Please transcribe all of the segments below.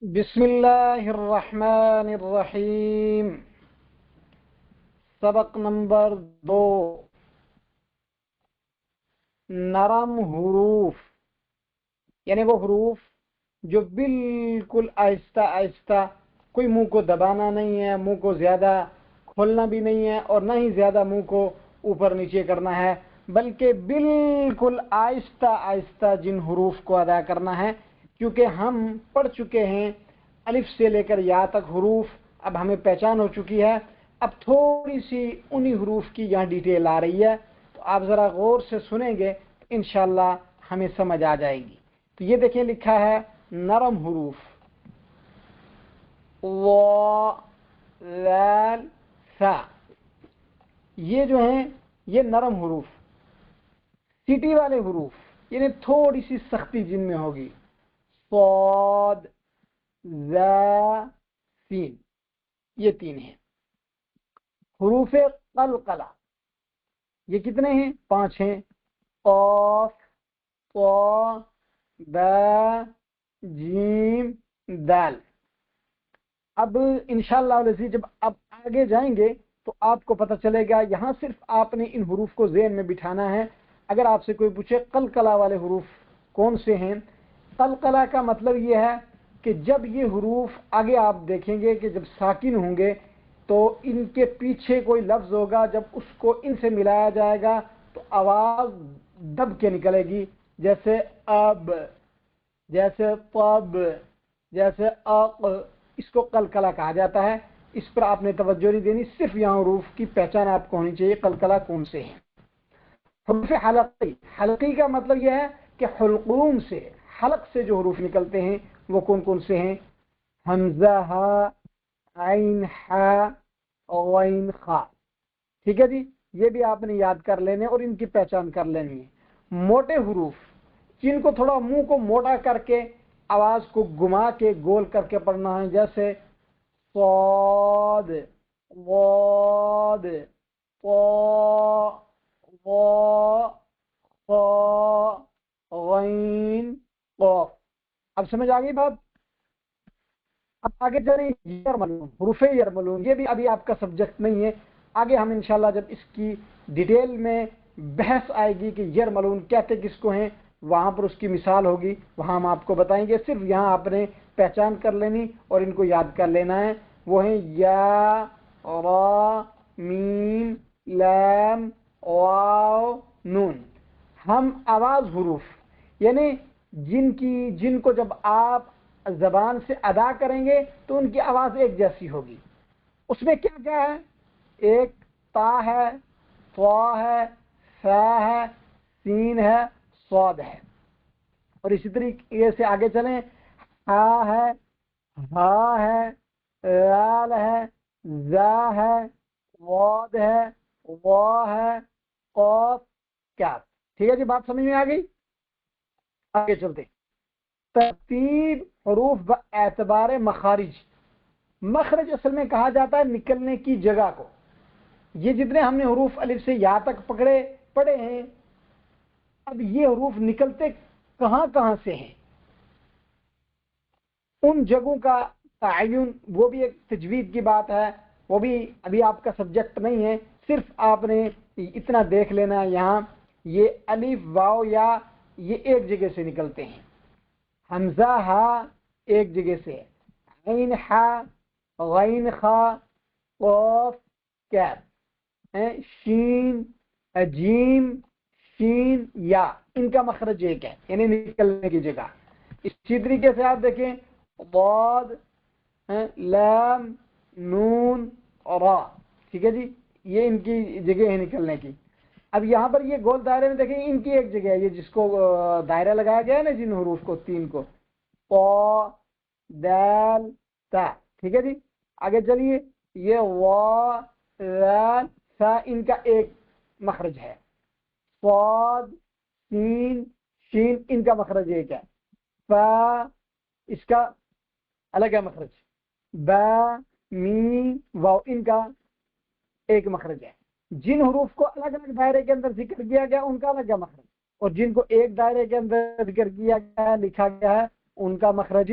بسم اللہ الرحمن الرحیم۔ سبق نمبر 2، نرم حروف، یعنی وہ حروف جو بالکل آہستہ آہستہ، کوئی منہ کو دبانا نہیں ہے، منہ کو زیادہ کھولنا بھی نہیں ہے اور نہ ہی زیادہ منہ کو اوپر نیچے کرنا ہے، بلکہ بالکل آہستہ آہستہ جن حروف کو ادا کرنا ہے۔ کیونکہ ہم پڑھ چکے ہیں الف سے لے کر یا تک حروف، اب ہمیں پہچان ہو چکی ہے۔ اب تھوڑی سی انہی حروف کی یہاں ڈیٹیل آ رہی ہے، تو آپ ذرا غور سے سنیں گے تو انشاءاللہ ہمیں سمجھ آ جائے گی۔ تو یہ دیکھیں لکھا ہے نرم حروف، و لال سا، یہ جو ہیں یہ نرم حروف، سیٹی والے حروف یعنی تھوڑی سی سختی جن میں ہوگی، صاد ذا سین، یہ تین ہیں۔ حروف قلقلہ یہ کتنے ہیں؟ 5 ہیں، قاف طا با جیم دال۔ اب انشاءاللہ العزیز جب آپ آگے جائیں گے تو آپ کو پتہ چلے گا، یہاں صرف آپ نے ان حروف کو ذہن میں بٹھانا ہے۔ اگر آپ سے کوئی پوچھے قلقلہ والے حروف کون سے ہیں، قلقلہ کا مطلب یہ ہے کہ جب یہ حروف آگے آپ دیکھیں گے کہ جب ساکن ہوں گے تو ان کے پیچھے کوئی لفظ ہوگا، جب اس کو ان سے ملایا جائے گا تو آواز دب کے نکلے گی، جیسے اب، جیسے طب، جیسے اق، اس کو قلقلہ کہا جاتا ہے۔ اس پر آپ نے توجہ نہیں دینی، صرف یہاں حروف کی پہچان آپ کو ہونی چاہیے قلقلہ کون سے ہیں۔ حروف حلقی، حلقی کا مطلب یہ ہے کہ حلقوم سے، حلق سے جو حروف نکلتے ہیں وہ کون کون سے ہیں؟ حمزہ ہا، عین ہا، غین خا۔ ٹھیک ہے جی، یہ بھی آپ نے یاد کر لینے اور ان کی پہچان کر لینی ہے۔ موٹے حروف جن کو تھوڑا منہ کو موٹا کر کے آواز کو گما کے گول کر کے پڑھنا ہے، جیسے صاد، واد، طا، وا، خا، غین، قاف۔ اب سمجھ آ گئی بات؟ اب آگے چلیں، یرملون، حروف یرملون، یہ بھی ابھی آپ کا سبجیکٹ نہیں ہے۔ آگے ہم انشاءاللہ جب اس کی ڈیٹیل میں بحث آئے گی کہ یرملون کہتے کس کو ہیں، وہاں پر اس کی مثال ہوگی، وہاں ہم آپ کو بتائیں گے۔ صرف یہاں آپ نے پہچان کر لینی اور ان کو یاد کر لینا ہے۔ وہ ہیں یا، را، میم، لام، واو، نون۔ ہم آواز حروف یعنی جن کو جب آپ زبان سے ادا کریں گے تو ان کی آواز ایک جیسی ہوگی۔ اس میں کیا کیا ہے؟ ایک تا ہے، طا ہے، سا ہے، سین ہے، صاد ہے۔ اور اسی طریقے سے آگے چلیں، ہا ہے، ہا ہے، لال ہے، زا ہے، واد ہے، وا ہے، قاف، کاف۔ ٹھیک ہے جی، بات سمجھ میں آ گئی؟ آگے چلتے، ترتیب حروف باعتبار مخارج۔ مخرج اصل میں کہا جاتا ہے نکلنے کی جگہ کو۔ یہ جتنے ہم نے حروف الف سے یا تک پڑھے ہیں، اب یہ حروف نکلتے کہاں کہاں سے ہیں، ان جگہوں کا تعین، وہ بھی ایک تجوید کی بات ہے، وہ بھی ابھی آپ کا سبجیکٹ نہیں ہے۔ صرف آپ نے اتنا دیکھ لینا ہے، یہاں یہ الف واو یا یہ ایک جگہ سے نکلتے ہیں، حمزہ ہا ایک جگہ سے، عین ہا، غین خا، قاف، کاف، شین، جیم، شین، یا، ان کا مخرج ایک ہے، یعنی نکلنے کی جگہ۔ اسی طریقے سے آپ دیکھیں ضاد، لام، نون اور را۔ ٹھیک ہے جی، یہ ان کی جگہ ہے نکلنے کی۔ اب یہاں پر یہ گول دائرے میں دیکھیں، ان کی ایک جگہ ہے، یہ جس کو دائرہ لگایا گیا ہے نا، جن حروف کو، 3 کو، قا، دال، تا۔ ٹھیک ہے جی، آگے چلیے، یہ وا، لام، سا، ان کا ایک مخرج ہے، صاد، سین، شین، ان کا مخرج ایک ہے، فا، اس کا الگ ہے مخرج، با، میم، واو، ان کا ایک مخرج ہے۔ جن حروف کو الگ الگ دائرے کے اندر ذکر کیا گیا ان کا الگ ہے مخرج، اور جن کو ایک دائرے کے اندر ذکر کیا گیا ہے، لکھا گیا ہے، ان کا مخرج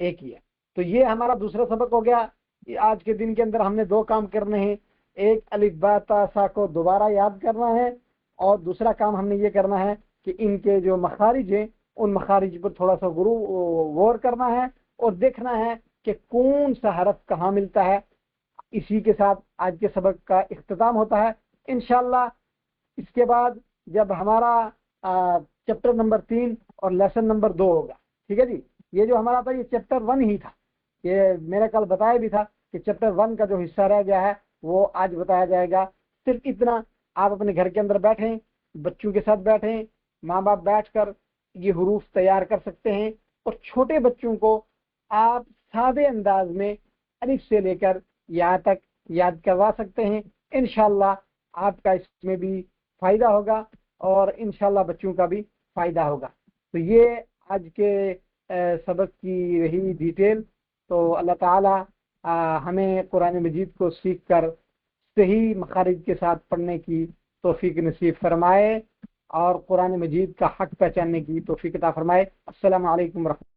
ایک ہی ہے. تو یہ ہمارا دوسرا سبق ہو گیا. آج کے دن کے اندر ہم نے دو کام کرنے ہیں. ایک الف با تا سا کو دوبارہ یاد کرنا ہے, اور دوسرا کام ہم نے یہ کرنا ہے کہ ان کے جو مخارج ہیں ان مخارج پر تھوڑا سا غور کرنا ہے, اور دیکھنا ہے کہ کون سا حرف کہاں ملتا ہے. اسی کے ساتھ آج کے سبق کا اختتام ہوتا ہے انشاءاللہ. اس کے بعد جب ہمارا چیپٹر نمبر 3 اور لیسن نمبر 2 ہوگا. ٹھیک ہے جی. یہ جو ہمارا تھا یہ چیپٹر 1 ہی تھا. یہ میں نے کل بتایا بھی تھا کہ چیپٹر 1 کا جو حصہ رہ گیا ہے وہ آج بتایا جائے گا. صرف اتنا, آپ اپنے گھر کے اندر بیٹھیں, بچوں کے ساتھ بیٹھیں, ماں باپ بیٹھ کر یہ حروف تیار کر سکتے ہیں, اور چھوٹے بچوں کو آپ سادے انداز میں الف سے لے کر یہاں تک یاد کروا سکتے ہیں. انشاءاللہ آپ کا اس میں بھی فائدہ ہوگا, اور انشاءاللہ بچوں کا بھی فائدہ ہوگا. تو یہ آج کے سبق کی رہی ڈیٹیل. تو اللہ تعالی ہمیں قرآن مجید کو سیکھ کر صحیح مخارج کے ساتھ پڑھنے کی توفیق نصیب فرمائے, اور قرآن مجید کا حق پہچاننے کی توفیق عطا فرمائے. السلام علیکم ورحمۃ اللہ.